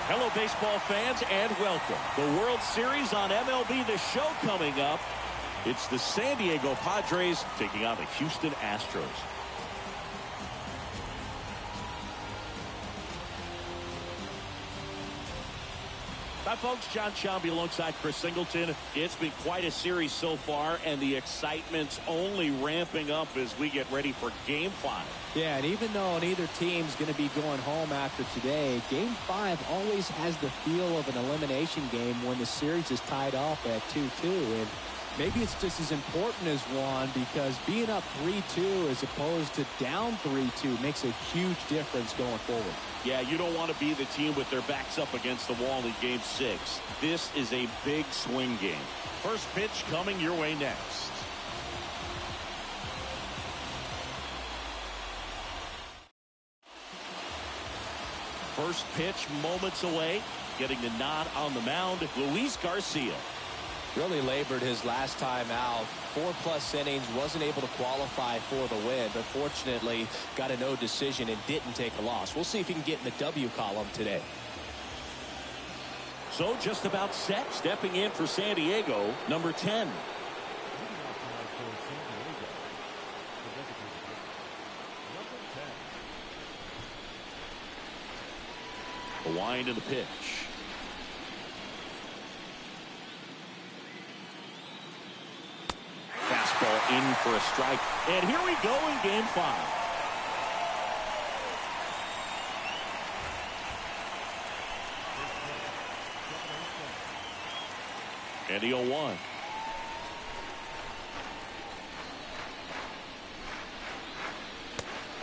Hello, baseball fans, and welcome. The World Series on MLB The Show coming up. It's the San Diego Padres taking on the Houston Astros. Hi, folks. John Shambi alongside Chris Singleton. It's been quite a series so far, and the excitement's only ramping up as we get ready for Game 5. Yeah, and even though neither team's going to be going home after today, Game 5 always has the feel of an elimination game when the series is tied up at 2-2. And maybe it's just as important as one, because being up 3-2 as opposed to down 3-2 makes a huge difference going forward. Yeah, you don't want to be the team with their backs up against the wall in Game 6. This is a big swing game. First pitch coming your way next. First pitch moments away. Getting the nod on the mound, Luis Garcia. Really labored his last time out. 4+ innings, wasn't able to qualify for the win, but fortunately got a no decision and didn't take a loss. We'll see if he can get in the W column today. So just about set. Stepping in for San Diego, number 10. The wind of the pitch. Fastball in for a strike. And here we go in Game 5. And the 0-1.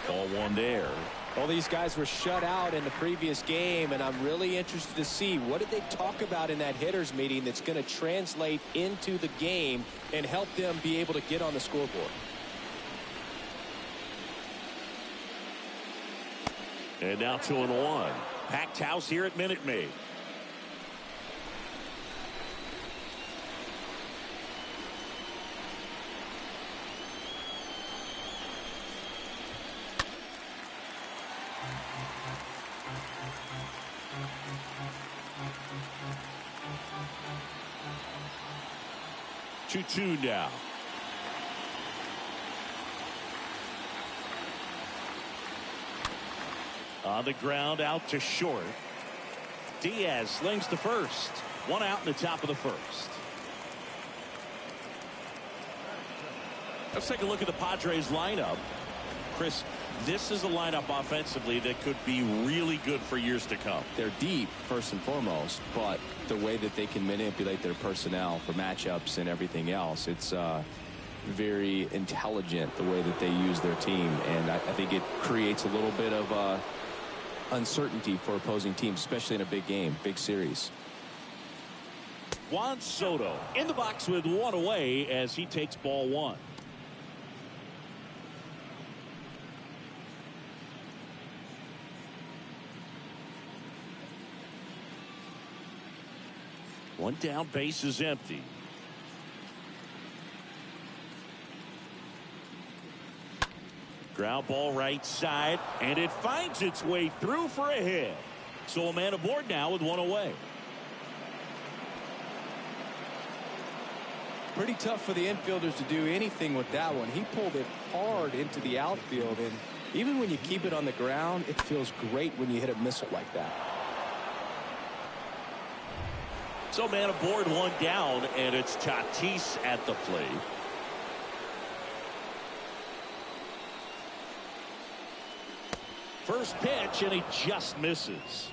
Ball one there. Well, these guys were shut out in the previous game, and I'm really interested to see what did they talk about in that hitters meeting that's going to translate into the game and help them be able to get on the scoreboard. And now 2-1. Packed house here at Minute Maid. Two now. On the ground, out to short. Diaz slings to first. One out in the top of the first. Let's take a look at the Padres lineup. Chris, this is a lineup offensively that could be really good for years to come. They're deep, first and foremost, but the way that they can manipulate their personnel for matchups and everything else, it's very intelligent the way that they use their team, and I think it creates a little bit of uncertainty for opposing teams, especially in a big game, big series. Juan Soto in the box with one away as he takes ball one. One down, base is empty. Ground ball right side, and it finds its way through for a hit. So a man aboard now with one away. Pretty tough for the infielders to do anything with that one. He pulled it hard into the outfield, and even when you keep it on the ground, it feels great when you hit a missile like that. So man aboard, one down, and it's Tatis at the plate. First pitch, and he just misses.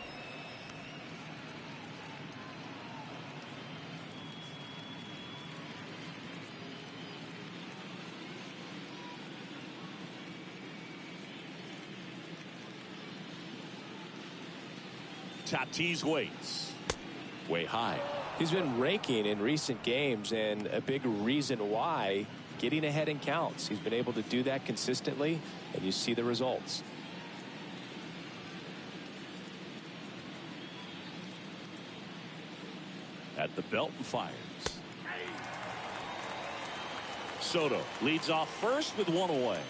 Tatis waits. Way high. He's been raking in recent games, and a big reason why, getting ahead in counts. He's been able to do that consistently, and you see the results. At the belt and fires. Soto leads off first with one away.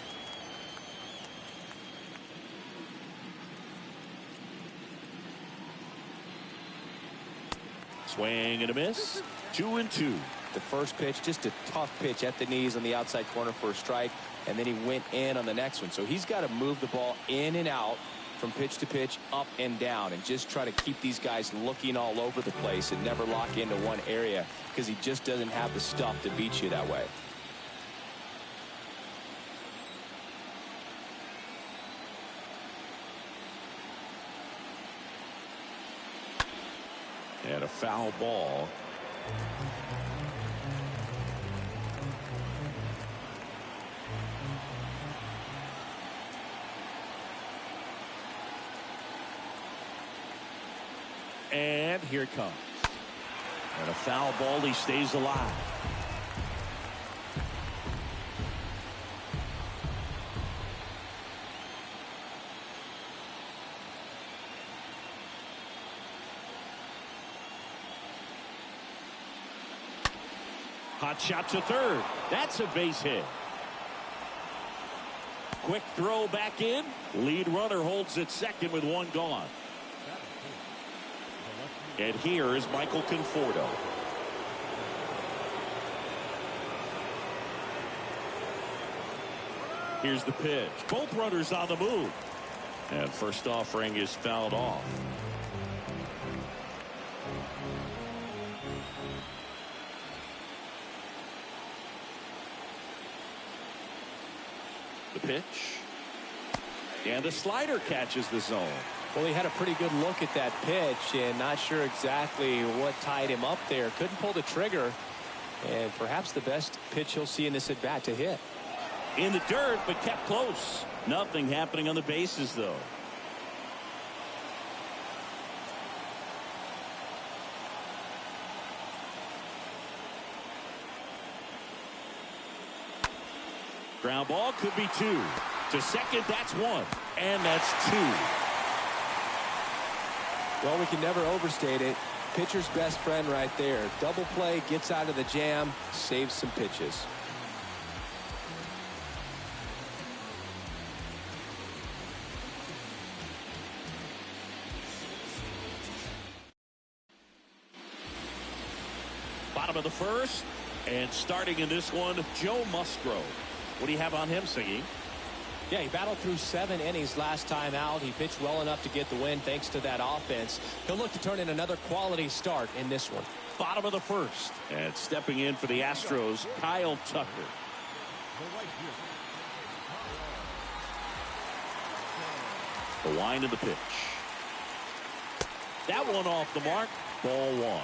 Swing and a miss. 2-2. The first pitch, just a tough pitch at the knees on the outside corner for a strike, and then he went in on the next one. So he's got to move the ball in and out from pitch to pitch, up and down, and just try to keep these guys looking all over the place and never lock into one area, because he just doesn't have the stuff to beat you that way. And a foul ball. And here it comes. And a foul ball. He stays alive. Hot shot to third. That's a base hit. Quick throw back in. Lead runner holds at second with one gone. And here is Michael Conforto. Here's the pitch. Both runners on the move. And first offering is fouled off. The pitch. And the slider catches the zone. Well, he had a pretty good look at that pitch and not sure exactly what tied him up there. Couldn't pull the trigger, and perhaps the best pitch he'll see in this at bat to hit. In the dirt, but kept close. Nothing happening on the bases, though. Ground ball could be two. To second, that's one. And that's two. Well, we can never overstate it. Pitcher's best friend right there. Double play, gets out of the jam, saves some pitches. Bottom of the first. And starting in this one, Joe Musgrove. What do you have on him, Siggy? Yeah, he battled through 7 innings last time out. He pitched well enough to get the win thanks to that offense. He'll look to turn in another quality start in this one. Bottom of the first. And stepping in for the Astros, Kyle Tucker. The wind of the pitch. That one off the mark. Ball one.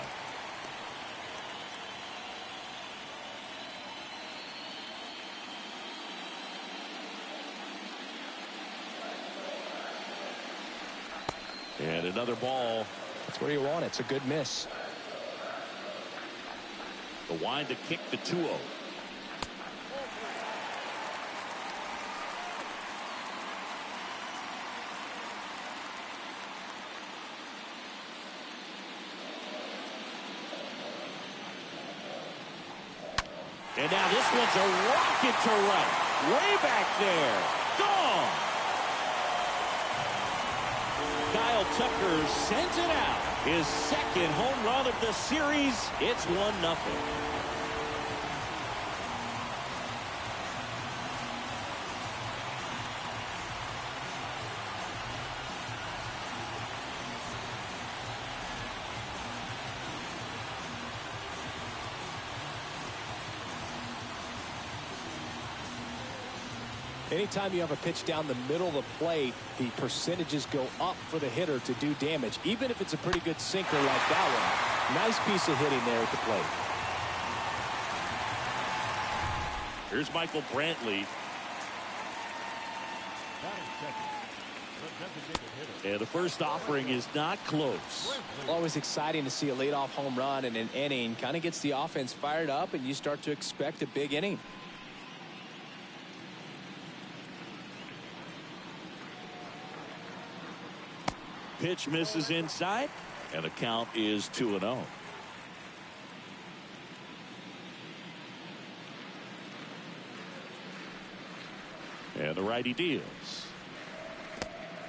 And another ball. That's where you want it. It's a good miss. The wind to kick the 2-0. And now this one's a rocket to right. Way back there. Gone. Kyle Tucker sends it out. His second home run of the series. It's 1-0. Anytime you have a pitch down the middle of the plate, the percentages go up for the hitter to do damage, even if it's a pretty good sinker like that one. Nice piece of hitting there at the plate. Here's Michael Brantley. And the first offering is not close. Always exciting to see a leadoff home run in an inning. Kind of gets the offense fired up, and you start to expect a big inning. Pitch misses inside, and the count is 2-0. And the righty deals.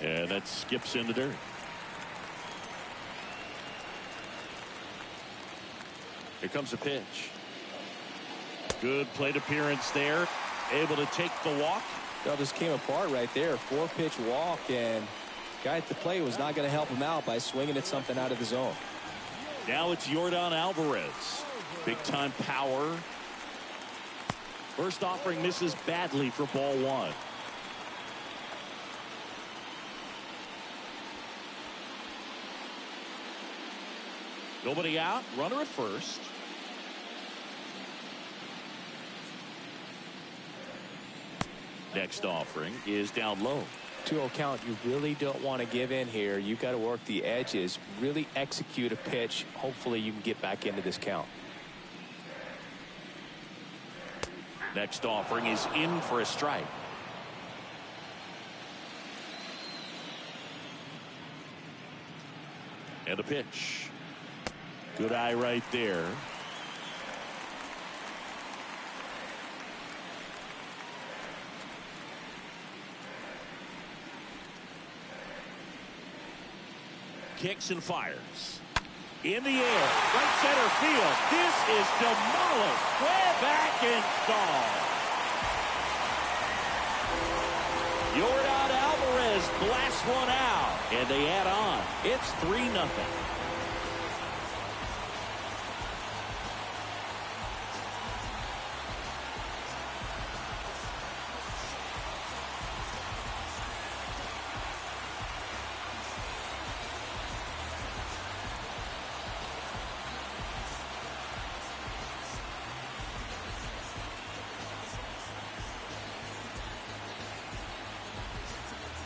And that skips in the dirt. Here comes a pitch. Good plate appearance there. Able to take the walk. Well, just came apart right there. 4-pitch walk, and guy at the plate was not going to help him out by swinging at something out of the zone. Now it's Yordan Alvarez. Big time power. First offering misses badly for ball 1. Nobody out. Runner at first. Next offering is down low. 2-0 count. You really don't want to give in here. You've got to work the edges, really execute a pitch. Hopefully you can get back into this count. Next offering is in for a strike. And a pitch. Good eye right there. Kicks and fires. In the air. Right center field. This is demolished. Way back and gone. Yordan Alvarez blasts one out. And they add on. It's 3-0.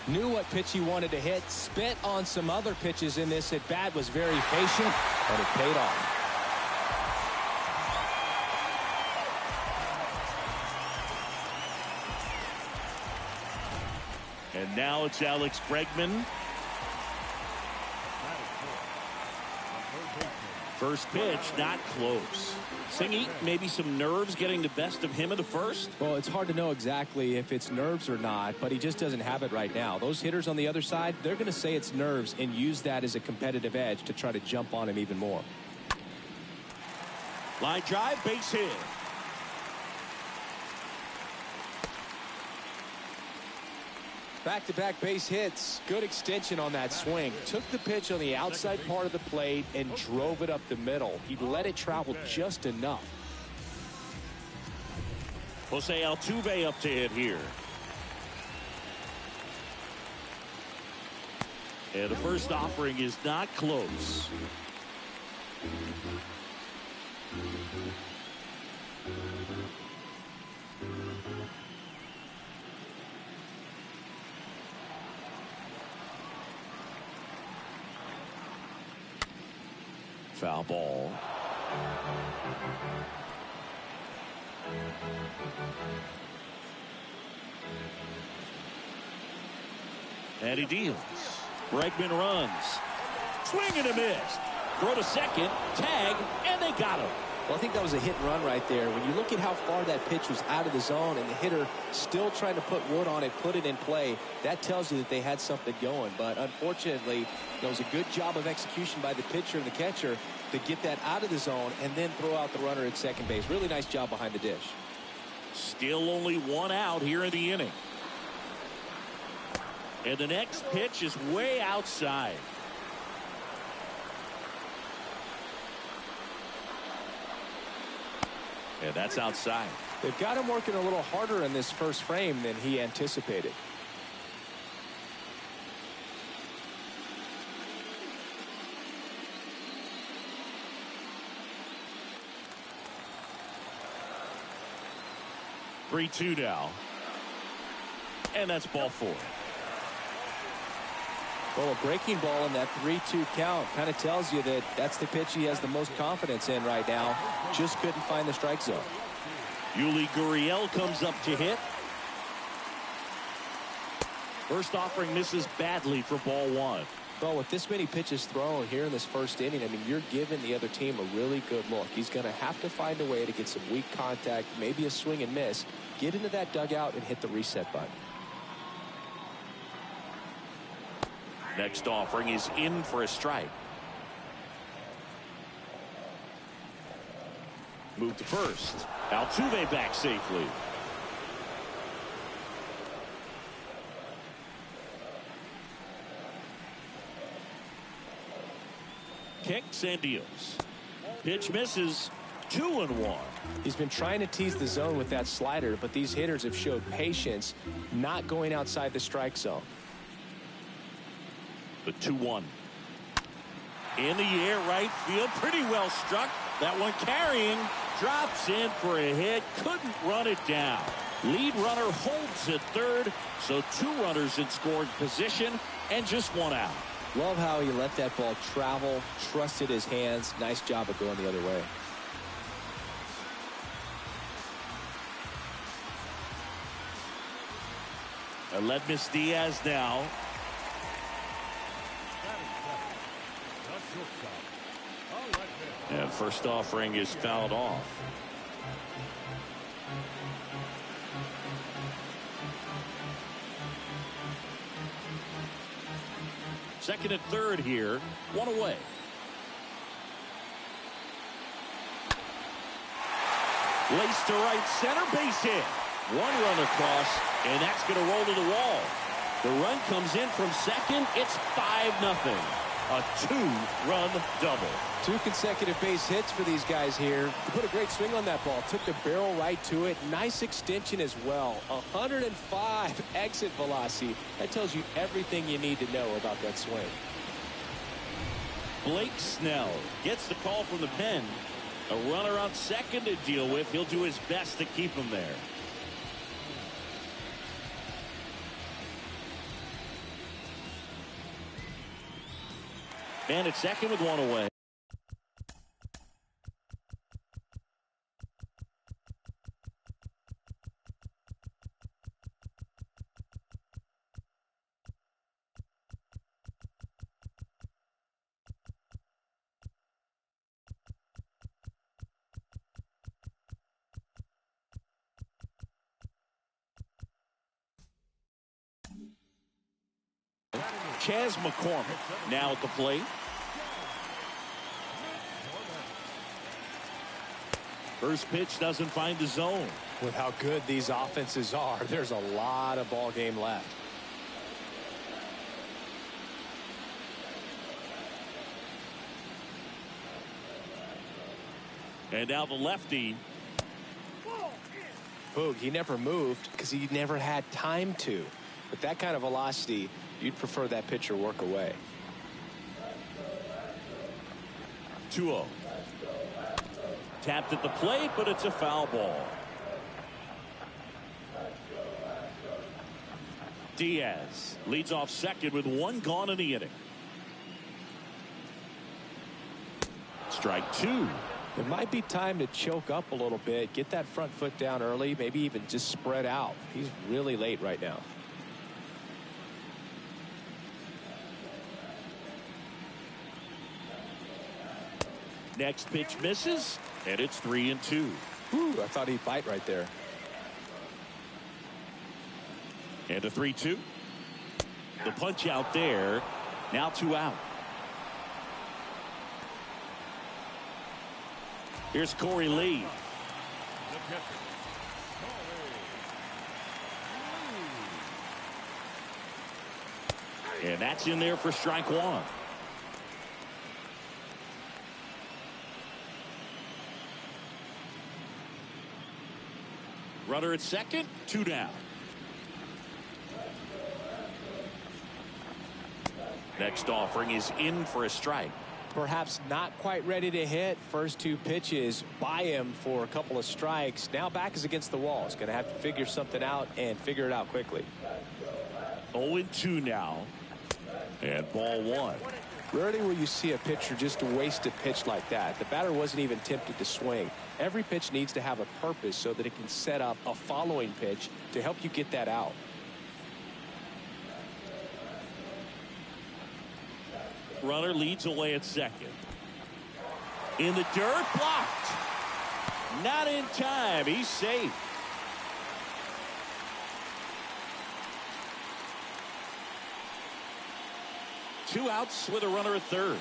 Knew what pitch he wanted to hit. Spent on some other pitches in this at bat. Was very patient, and it paid off. And now it's Alex Bregman. First pitch, not close. Singy, maybe some nerves getting the best of him in the first? Well, it's hard to know exactly if it's nerves or not, but he just doesn't have it right now. Those hitters on the other side, they're going to say it's nerves and use that as a competitive edge to try to jump on him even more. Line drive, base hit. Back-to-back base hits. Good extension on that swing. Took the pitch on the outside part of the plate and drove it up the middle. He let it travel just enough. Jose Altuve up to hit here. And the first offering is not close. Foul ball. And he deals. Bregman runs. Swing and a miss. Throw to second. Tag. And they got him. Well, I think that was a hit and run right there. When you look at how far that pitch was out of the zone and the hitter still trying to put wood on it, put it in play, that tells you that they had something going. But unfortunately, it was a good job of execution by the pitcher and the catcher to get that out of the zone and then throw out the runner at second base. Really nice job behind the dish. Still only one out here in the inning. And the next pitch is way outside. And that's outside. They've got him working a little harder in this first frame than he anticipated. Three-two now. And that's ball 4. Well, a breaking ball in that 3-2 count kind of tells you that that's the pitch he has the most confidence in right now. Just couldn't find the strike zone. Yuli Gurriel comes up to hit. First offering misses badly for ball 1. Well, with this many pitches thrown here in this first inning, I mean, you're giving the other team a really good look. He's going to have to find a way to get some weak contact, maybe a swing and miss, get into that dugout and hit the reset button. Next offering is in for a strike. Move to first. Altuve back safely. Kicks and deals. Pitch misses. 2-1. He's been trying to tease the zone with that slider, but these hitters have showed patience, not going outside the strike zone. The 2-1. In the air, right field. Pretty well struck. That one carrying. Drops in for a hit. Couldn't run it down. Lead runner holds at third. So 2 runners in scoring position and just 1 out. Love how he let that ball travel, trusted his hands. Nice job of going the other way. Aledmys Diaz now. And first offering is fouled off. Second and third here. 1 away. Laced to right center, base hit. 1 run across, and that's going to roll to the wall. The run comes in from second. It's 5-0. A 2-run double. 2 consecutive base hits for these guys here. He put a great swing on that ball. Took the barrel right to it. Nice extension as well. 105 exit velocity. That tells you everything you need to know about that swing. Blake Snell gets the call from the pen. A runner on second to deal with. He'll do his best to keep him there. And at second with 1 away. Chas McCormick now at the plate. First pitch doesn't find the zone. With how good these offenses are, there's a lot of ball game left. And now the lefty. Boog, he never moved because he never had time to. With that kind of velocity, you'd prefer that pitcher work away. 2-0. Tapped at the plate, but it's a foul ball. Diaz leads off second with 1 gone in the inning. Strike 2. It might be time to choke up a little bit, get that front foot down early, maybe even just spread out. He's really late right now. Next pitch misses, and it's 3-2. Ooh, I thought he'd bite right there. And a 3-2. The punch out there. Now 2 out. Here's Corey Lee. And that's in there for strike 1. Runner at second, 2 down. Next offering is in for a strike. Perhaps not quite ready to hit. First 2 pitches by him for a couple of strikes. Now back is against the wall. He's going to have to figure something out and figure it out quickly. 0-2 now. And ball 1. Rarely will you see a pitcher just waste a pitch like that. The batter wasn't even tempted to swing. Every pitch needs to have a purpose so that it can set up a following pitch to help you get that out. Runner leads away at second. In the dirt, blocked. Not in time. He's safe. Two outs with a runner at third.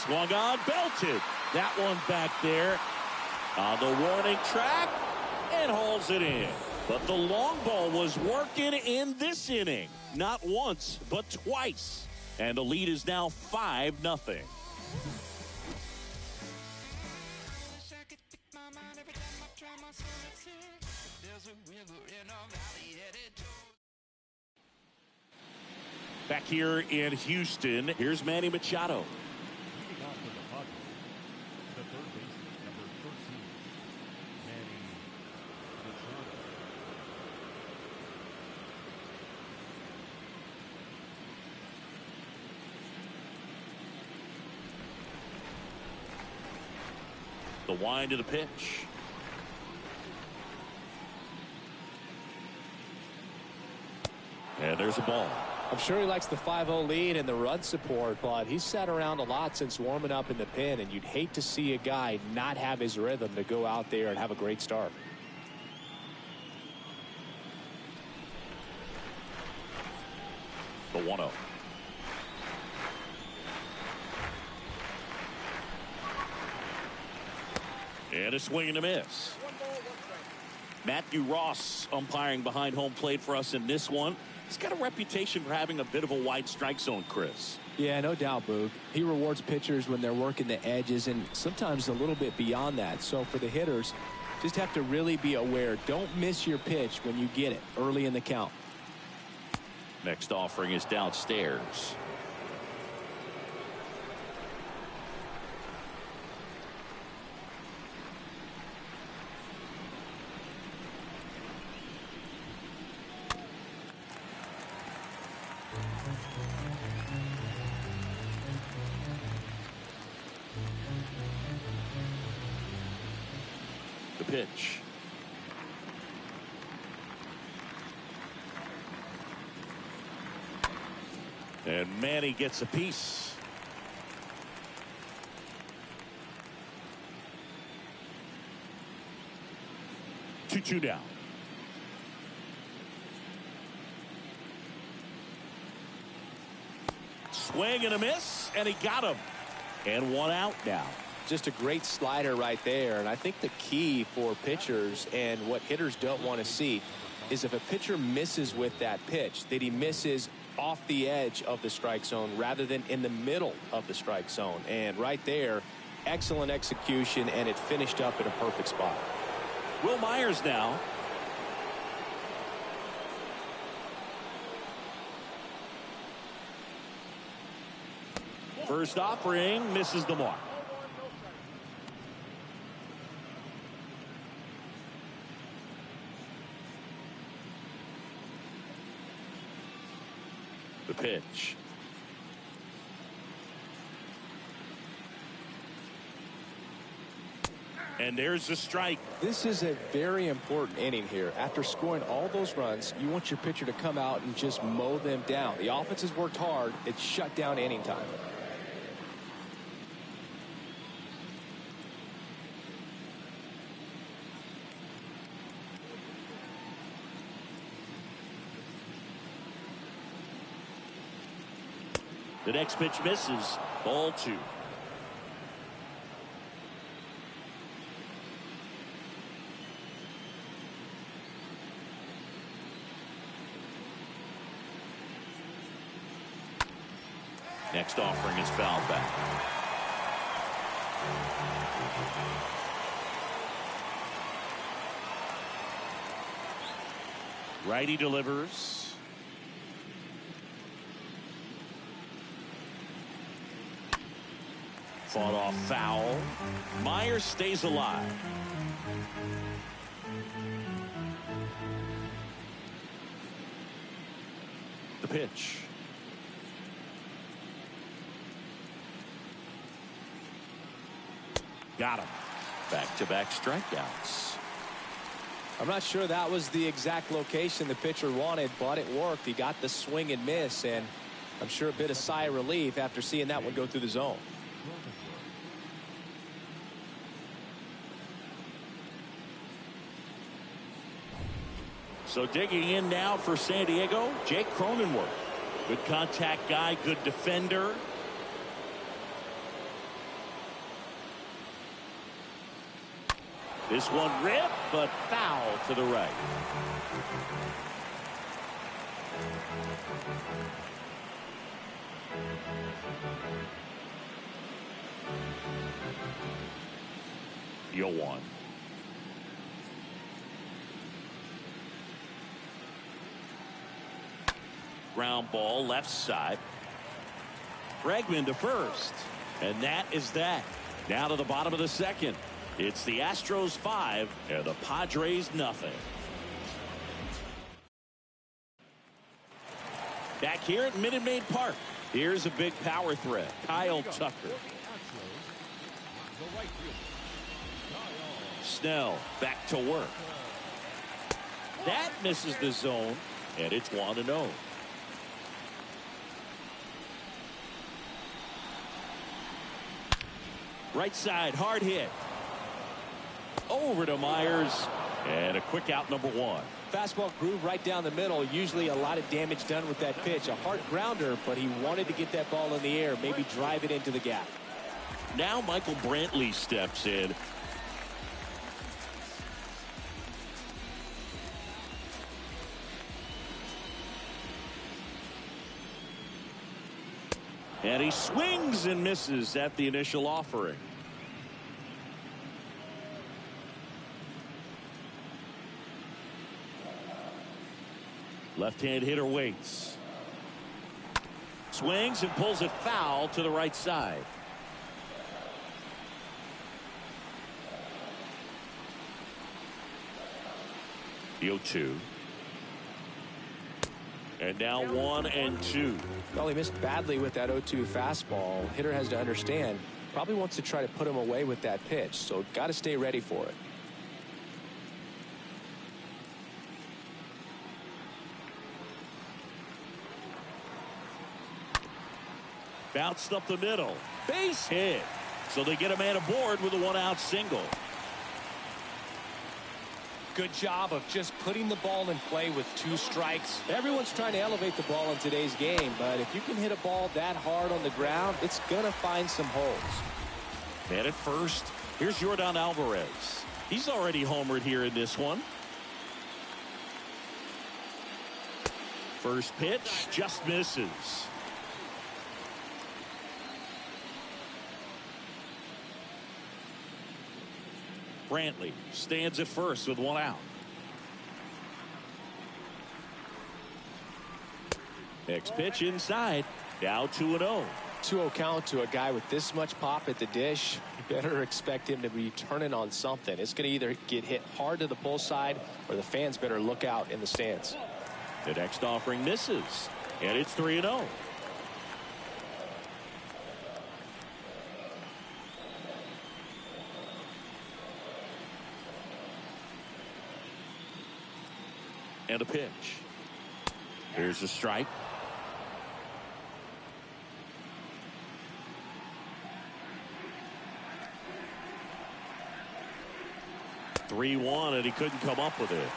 Swung on, belted. That one back there on the warning track and hauls it in. But the long ball was working in this inning. Not once, but twice. And the lead is now 5-0. Back here in Houston, here's Manny Machado. The wind of the pitch. And there's a ball. I'm sure he likes the 5-0 lead and the run support, but he's sat around a lot since warming up in the pen, and you'd hate to see a guy not have his rhythm to go out there and have a great start. The 1-0. And a swing and a miss. Matthew Ross umpiring behind home plate for us in this one. He's got a reputation for having a bit of a wide strike zone, Chris. Yeah, no doubt, Boog. He rewards pitchers when they're working the edges and sometimes a little bit beyond that. So for the hitters, just have to really be aware. Don't miss your pitch when you get it early in the count. Next offering is downstairs. The pitch. And Manny gets a piece. Two down. Swing and a miss, and he got him. And one out now. Just a great slider right there. And I think the key for pitchers and what hitters don't want to see is if a pitcher misses with that pitch, that he misses off the edge of the strike zone rather than in the middle of the strike zone. And right there, excellent execution, and it finished up in a perfect spot. Will Myers now. First offering misses the mark. The pitch. And there's the strike. This is a very important inning here. After scoring all those runs, you want your pitcher to come out and just mow them down. The offense has worked hard. It's shut down inning time. The next pitch misses. Ball 2. Next offering is fouled back. Righty delivers. Fought off foul. Myers stays alive. The pitch. Got him. Back-to-back strikeouts. I'm not sure that was the exact location the pitcher wanted, but it worked. He got the swing and miss, and I'm sure a bit of sigh of relief after seeing that one go through the zone. So digging in now for San Diego, Jake Cronenworth. Good contact guy, good defender. This one ripped, but foul to the right. You'll want. Ground ball left side. Bregman to first. And that is that. Now to the bottom of the second. It's the Astros 5 and the Padres nothing. Back here at Minute Maid Park. Here's a big power threat. Kyle Tucker. Snell back to work. That misses the zone, and it's 1-0. Right side, hard hit. Over to Myers, and a quick out, number 1. Fastball groove right down the middle. Usually a lot of damage done with that pitch. A hard grounder, but he wanted to get that ball in the air, maybe drive it into the gap. Now Michael Brantley steps in. And he swings and misses at the initial offering. Left-hand hitter waits. Swings and pulls it foul to the right side. The 0-2. And now 1-2. Well, he missed badly with that 0-2 fastball. Hitter has to understand, probably wants to try to put him away with that pitch, so got to stay ready for it. Bounced up the middle. Base hit. So they get a man aboard with a 1-out single. Good job of just putting the ball in play with 2 strikes. Everyone's trying to elevate the ball in today's game, but if you can hit a ball that hard on the ground, it's going to find some holes. And at first, here's Yordan Alvarez. He's already homered here in this one. First pitch just misses. Brantley stands at first with 1 out. Next pitch inside. Now 2-0. 2-0 count to a guy with this much pop at the dish. You better expect him to be turning on something. It's going to either get hit hard to the pull side or the fans better look out in the stands. The next offering misses. And it's 3-0. And a pitch. Here's a strike. (3-1) and he couldn't come up with it.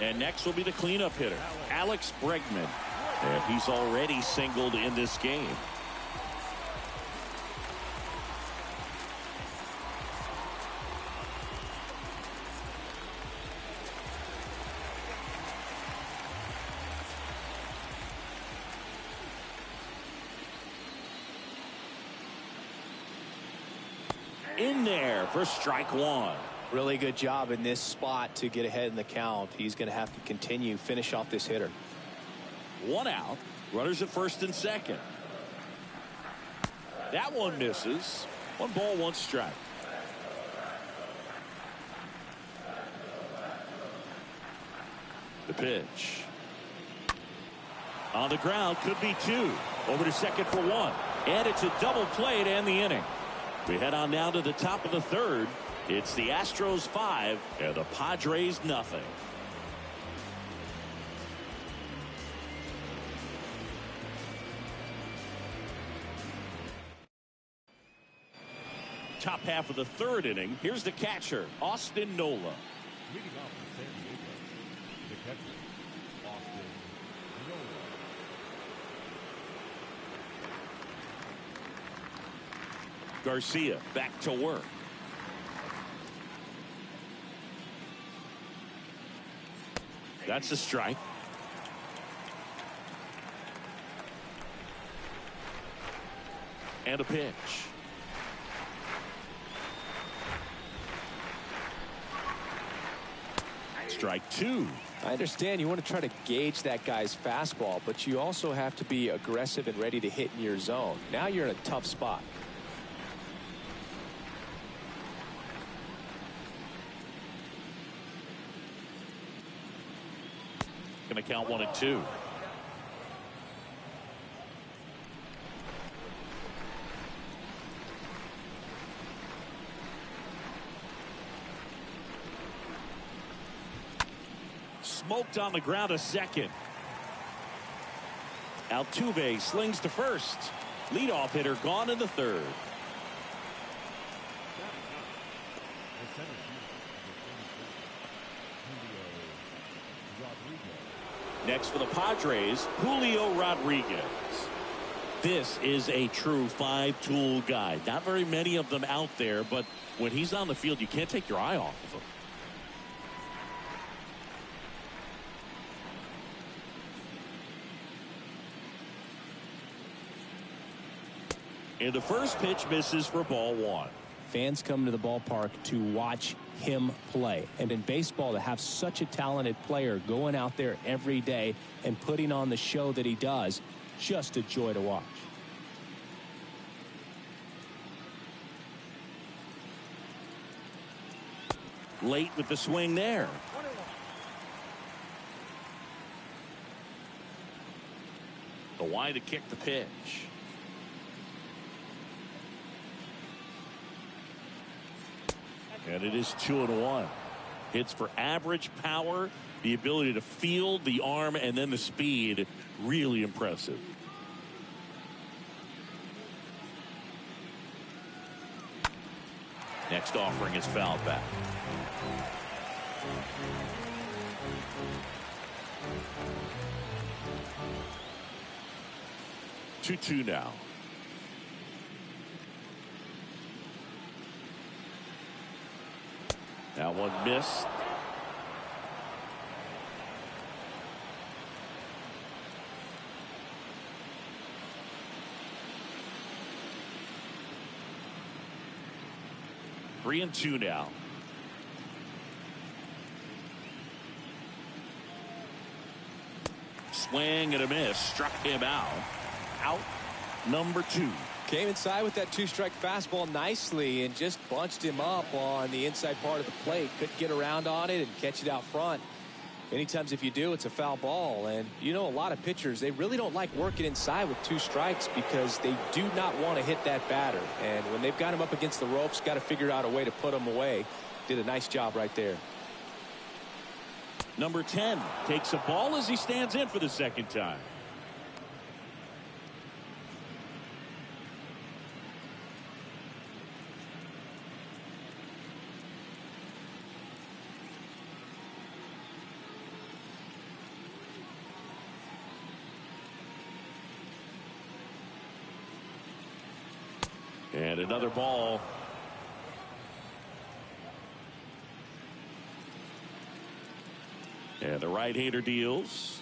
And next will be the cleanup hitter, Alex Bregman. And he's already singled in this game. In there for strike 1. Really good job in this spot to get ahead in the count. He's going to have to continue, finish off this hitter. 1 out. Runners at first and second. That one misses. 1 ball, 1 strike. The pitch. On the ground, could be 2. Over to second for 1. And it's a double play to end the inning. We head on now to the top of the 3rd. It's the Astros 5 and the Padres nothing. Top half of the 3rd inning. Here's the catcher, Austin Nola. Leading off for San Diego, the catcher, Austin Nola. Garcia back to work. That's a strike. And a pitch. Strike two. I understand you want to try to gauge that guy's fastball, but you also have to be aggressive and ready to hit in your zone. Now you're in a tough spot. Going to count 1-2. Smoked on the ground a second. Altuve slings to first. Leadoff hitter gone in the third. Next for the Padres, Julio Rodriguez. This is a true five-tool guy. Not very many of them out there, but when he's on the field, you can't take your eye off of him. And the first pitch misses for ball one. Fans come to the ballpark to watch him play. And in baseball, to have such a talented player going out there every day and putting on the show that he does, just a joy to watch. Late with the swing there. The wide to kick the pitch. And it is 2-1. Hits for average power, the ability to field, the arm, and then the speed. Really impressive. Next offering is fouled back. Two now. That one missed. 3-2 now. Swing and a miss. Struck him out. Out number 2. Came inside with that two-strike fastball nicely and just bunched him up on the inside part of the plate. Couldn't get around on it and catch it out front. Many times if you do, it's a foul ball. And you know, a lot of pitchers, they really don't like working inside with 2 strikes because they do not want to hit that batter. And when they've got him up against the ropes, got to figure out a way to put him away. Did a nice job right there. Number 10 takes a ball as he stands in for the second time. And another ball. And the right-hander deals.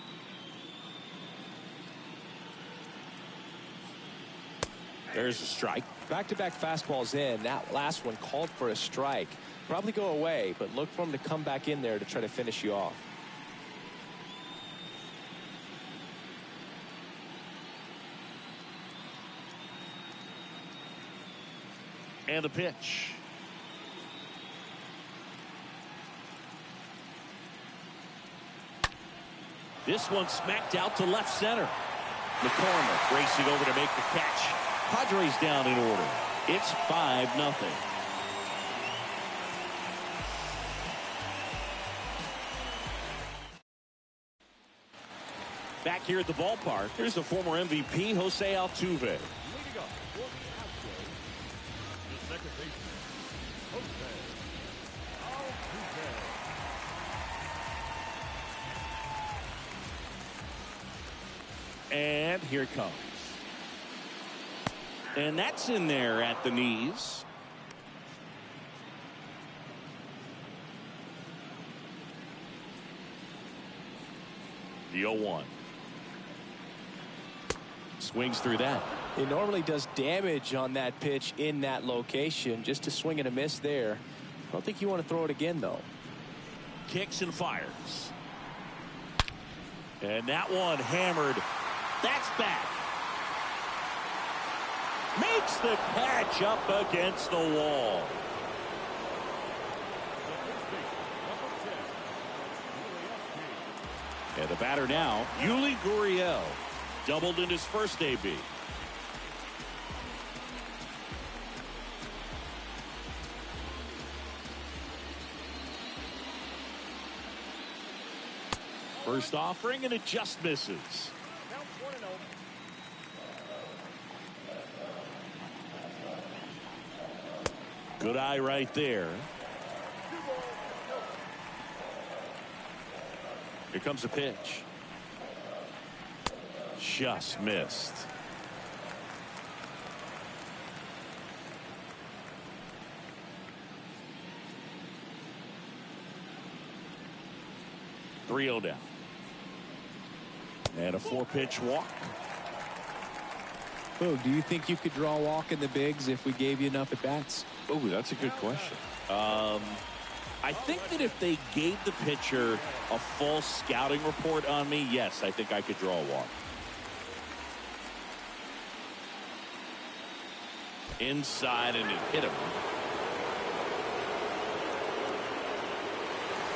There's a strike. Back-to-back fastballs in. That last one called for a strike. Probably go away, but look for him to come back in there to try to finish you off. And a pitch. This one smacked out to left center. McCormick racing over to make the catch. Padres down in order. It's 5-0. Back here at the ballpark, here's the former MVP, Jose Altuve. Leading up for the Astros, the second baseman, Jose Altuve. And here it comes. And that's in there at the knees. The 0-1. Swings through that. He normally does damage on that pitch in that location. Just a swing and a miss there. I don't think you want to throw it again, though. Kicks and fires. And that one hammered. That's back. Makes the catch up against the wall. And the batter now, Yuli Gurriel. Doubled in his first AB. First offering, and it just misses. Good eye right there. Here comes a pitch. Just missed. Three-0 down. And a 4-pitch walk. Boog, do you think you could draw a walk in the bigs if we gave you enough at bats? Oh, that's a good question. I think that if they gave the pitcher a full scouting report on me, yes, I think I could draw a walk. Inside, and it hit him.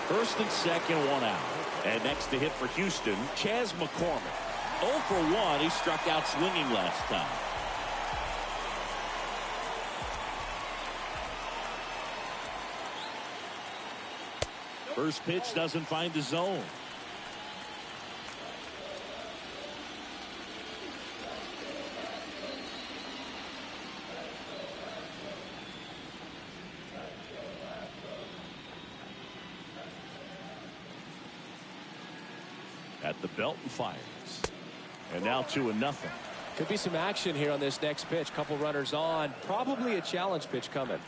First and second, one out. And next to hit for Houston, Chas McCormick. 0 for 1. He struck out swinging last time. First pitch doesn't find the zone. At the belt and fires. And now 2-0. Could be some action here on this next pitch. Couple runners on. Probably a challenge pitch coming.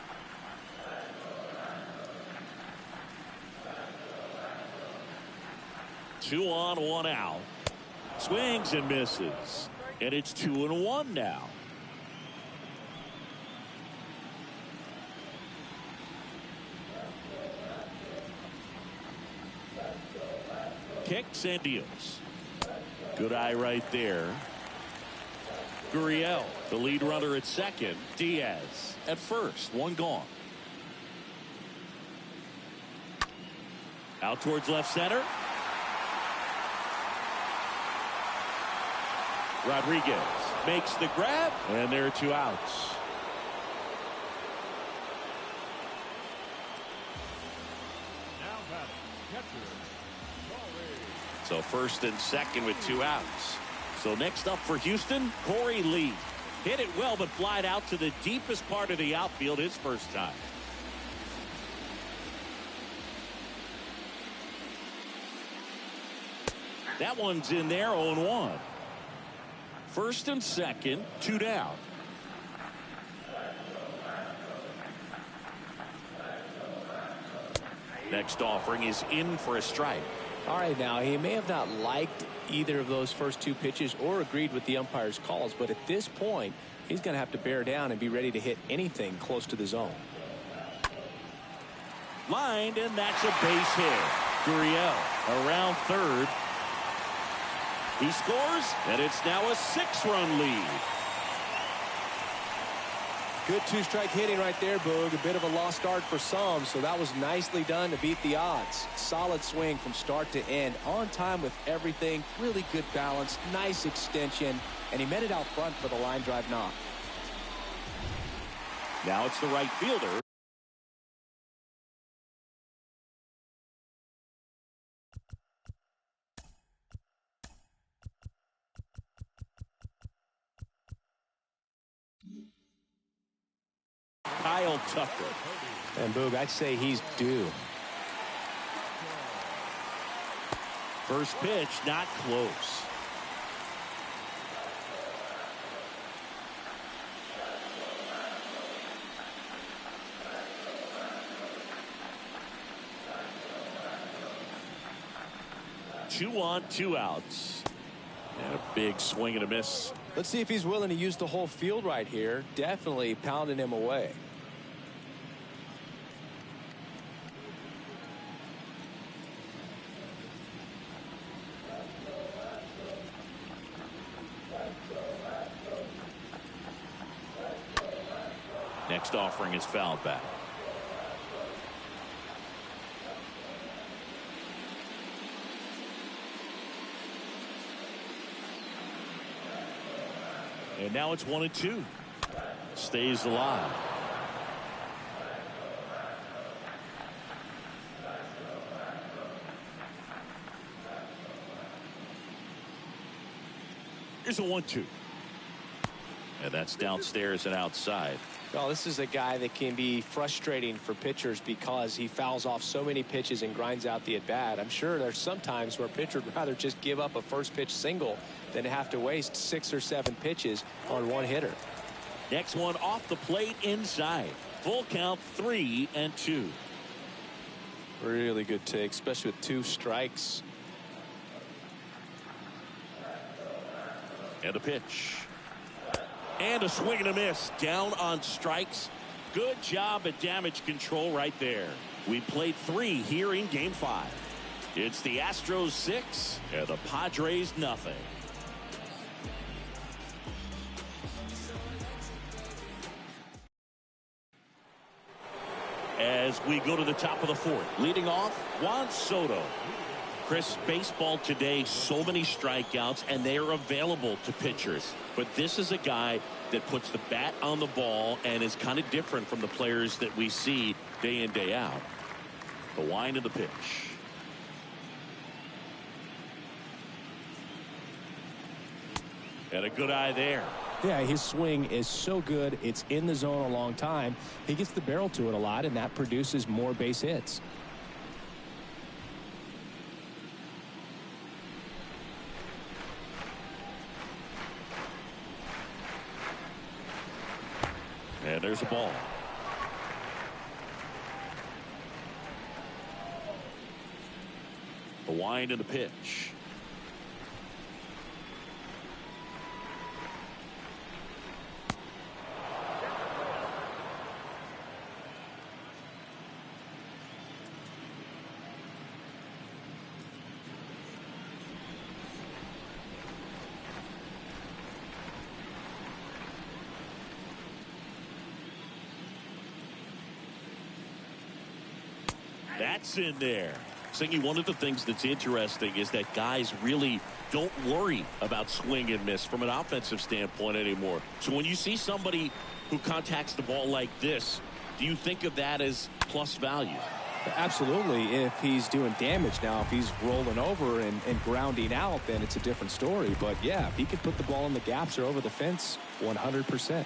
Two on, one out. Swings and misses. And it's 2-1 now. Kicks and deals. Good eye right there. Gurriel, the lead runner at second. Diaz at first. One gone. Out towards left center. Rodriguez makes the grab, and there are 2 outs. So first and second with 2 outs. So next up for Houston, Corey Lee. Hit it well, but flied out to the deepest part of the outfield his first time. That one's in there, 0-1. First and second, 2 down. Next offering is in for a strike. All right, now, he may have not liked either of those first 2 pitches or agreed with the umpire's calls, but at this point, he's going to have to bear down and be ready to hit anything close to the zone. Lined, and that's a base hit. Gurriel around third. He scores, and it's now a 6-run lead. Good 2-strike hitting right there, Boog. A bit of a lost start for some, so that was nicely done to beat the odds. Solid swing from start to end. On time with everything. Really good balance. Nice extension. And he met it out front for the line drive knock. Now it's the right fielder. Kyle Tucker. And Boog, I'd say he's due. First pitch, not close. 2 on, 2 outs. And a big swing and a miss. Let's see if he's willing to use the whole field right here. Definitely pounding him away. Next offering is fouled back. And now it's 1-2. Stays alive. Here's a 1-2. And that's downstairs and outside. Well, this is a guy that can be frustrating for pitchers because he fouls off so many pitches and grinds out the at-bat. I'm sure there's some times where a pitcher would rather just give up a first pitch single than have to waste 6 or 7 pitches on one hitter. Next one off the plate inside. Full count, 3-2. Really good take, especially with 2 strikes. And a pitch. And a swing and a miss. Down on strikes. Good job at damage control right there. We played 3 here in Game 5. It's the Astros 6 and the Padres nothing. As we go to the top of the 4th, leading off, Juan Soto. Chris, baseball today, so many strikeouts, and they are available to pitchers. But this is a guy that puts the bat on the ball and is kind of different from the players that we see day in, day out. The wind of the pitch. And a good eye there. Yeah, his swing is so good. It's in the zone a long time. He gets the barrel to it a lot, and that produces more base hits. And there's a ball. The wind and the pitch. That's in there. Singy, one of the things that's interesting is that guys really don't worry about swing and miss from an offensive standpoint anymore. So when you see somebody who contacts the ball like this, do you think of that as plus value? Absolutely. If he's doing damage now, if he's rolling over and grounding out, then it's a different story. But yeah, if he could put the ball in the gaps or over the fence, 100%.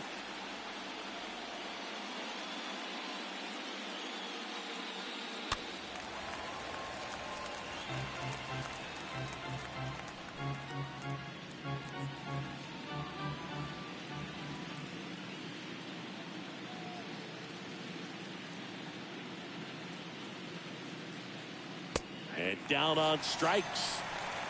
And down on strikes.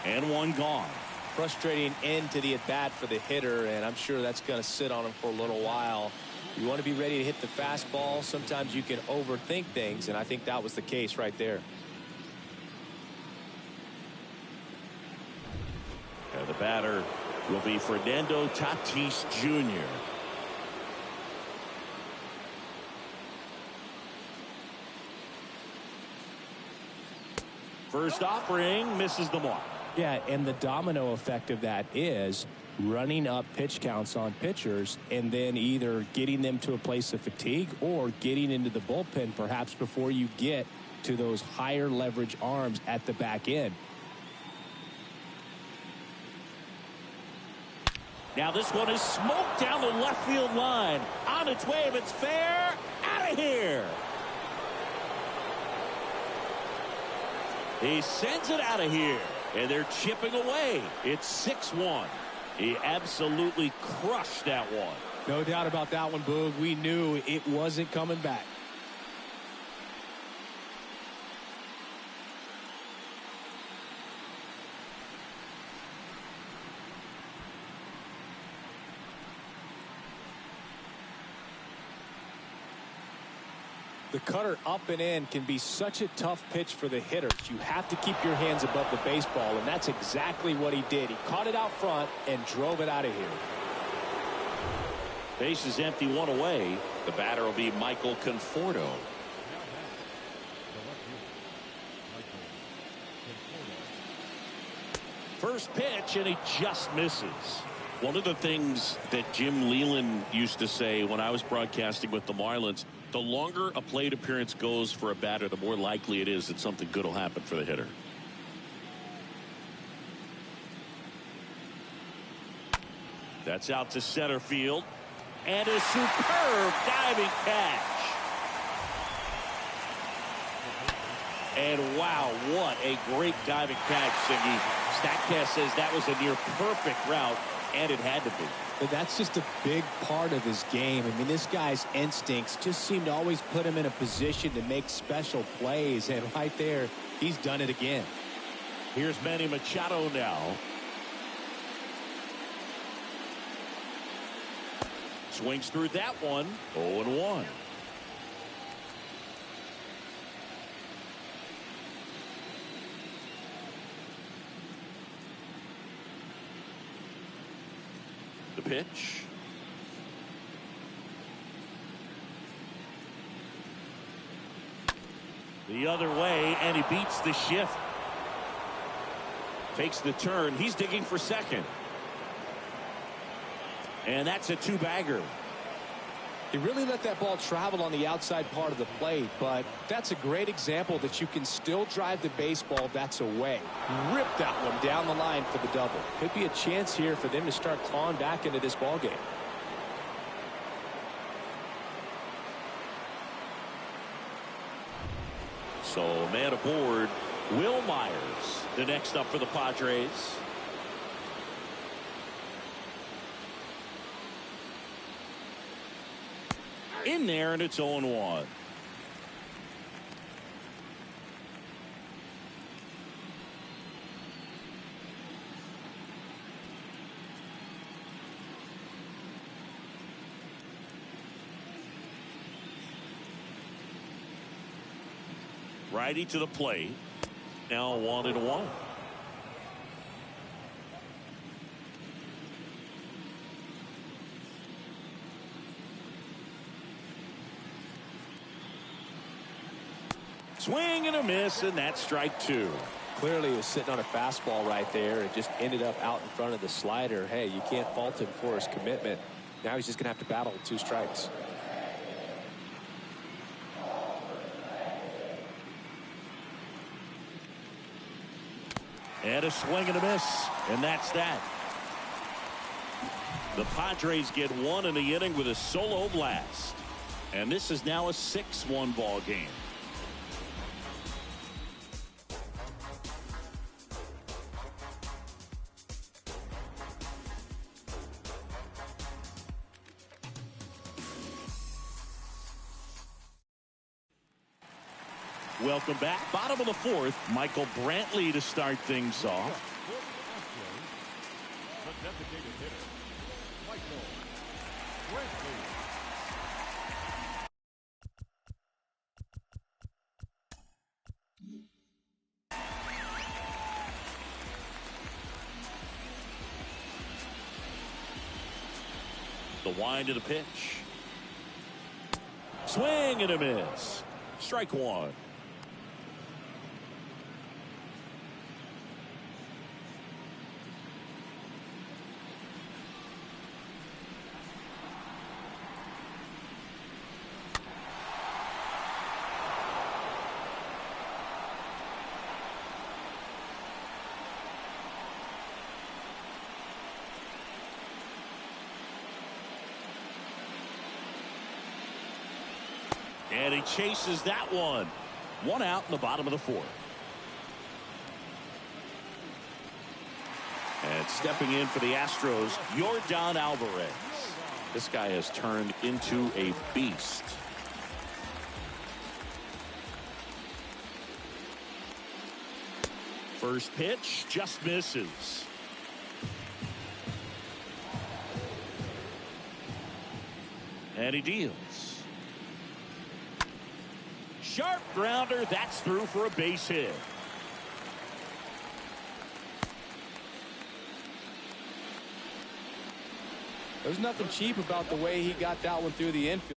And one gone. Frustrating end to the at-bat for the hitter, and I'm sure that's going to sit on him for a little while. You want to be ready to hit the fastball. Sometimes you can overthink things, and I think that was the case right there. And the batter will be Fernando Tatis Jr. First offering misses the mark. Yeah, and the domino effect of that is running up pitch counts on pitchers and then either getting them to a place of fatigue or getting into the bullpen perhaps before you get to those higher leverage arms at the back end. Now this one is smoked down the left field line. On its way, if it's fair, out of here. He sends it out of here, and they're chipping away. It's 6-1. He absolutely crushed that one. No doubt about that one, Boog. We knew it wasn't coming back. The cutter up and in can be such a tough pitch for the hitters. You have to keep your hands above the baseball, and that's exactly what he did. He caught it out front and drove it out of here. Base is empty, one away. The batter will be Michael Conforto. First pitch, and he just misses. One of the things that Jim Leyland used to say when I was broadcasting with the Marlins, the longer a plate appearance goes for a batter, the more likely it is that something good will happen for the hitter. That's out to center field. And a superb diving catch. And wow, what a great diving catch, Siggy. StatCast says that was a near perfect route, and it had to be. But that's just a big part of his game. I mean, this guy's instincts just seem to always put him in a position to make special plays, and right there, he's done it again. Here's Manny Machado now. Swings through that one. 0-1. The pitch. The other way, and he beats the shift. Takes the turn. He's digging for second. And that's a two-bagger. He really let that ball travel on the outside part of the plate, but that's a great example that you can still drive the baseball that's away. Rip that one down the line for the double. Could be a chance here for them to start clawing back into this ball game. So man aboard, Will Myers, the next up for the Padres. In there, and it's 0-1. Righty to the plate. Now 1-1. Swing and a miss, and that's strike two. Clearly he was sitting on a fastball right there and just ended up out in front of the slider. Hey, you can't fault him for his commitment. Now he's just going to have to battle with 2 strikes. And a swing and a miss, and that's that. The Padres get one in the inning with a solo blast. And this is now a 6-1 ball game. Welcome back. Bottom of the 4th. Michael Brantley to start things off. The designated hitter, Michael Brantley. The wind of the pitch. Swing and a miss. Strike one. And he chases that one. One out in the bottom of the 4th. And stepping in for the Astros, Yordan Alvarez. This guy has turned into a beast. First pitch just misses. And he deals. Sharp grounder. That's through for a base hit. There's nothing cheap about the way he got that one through the infield.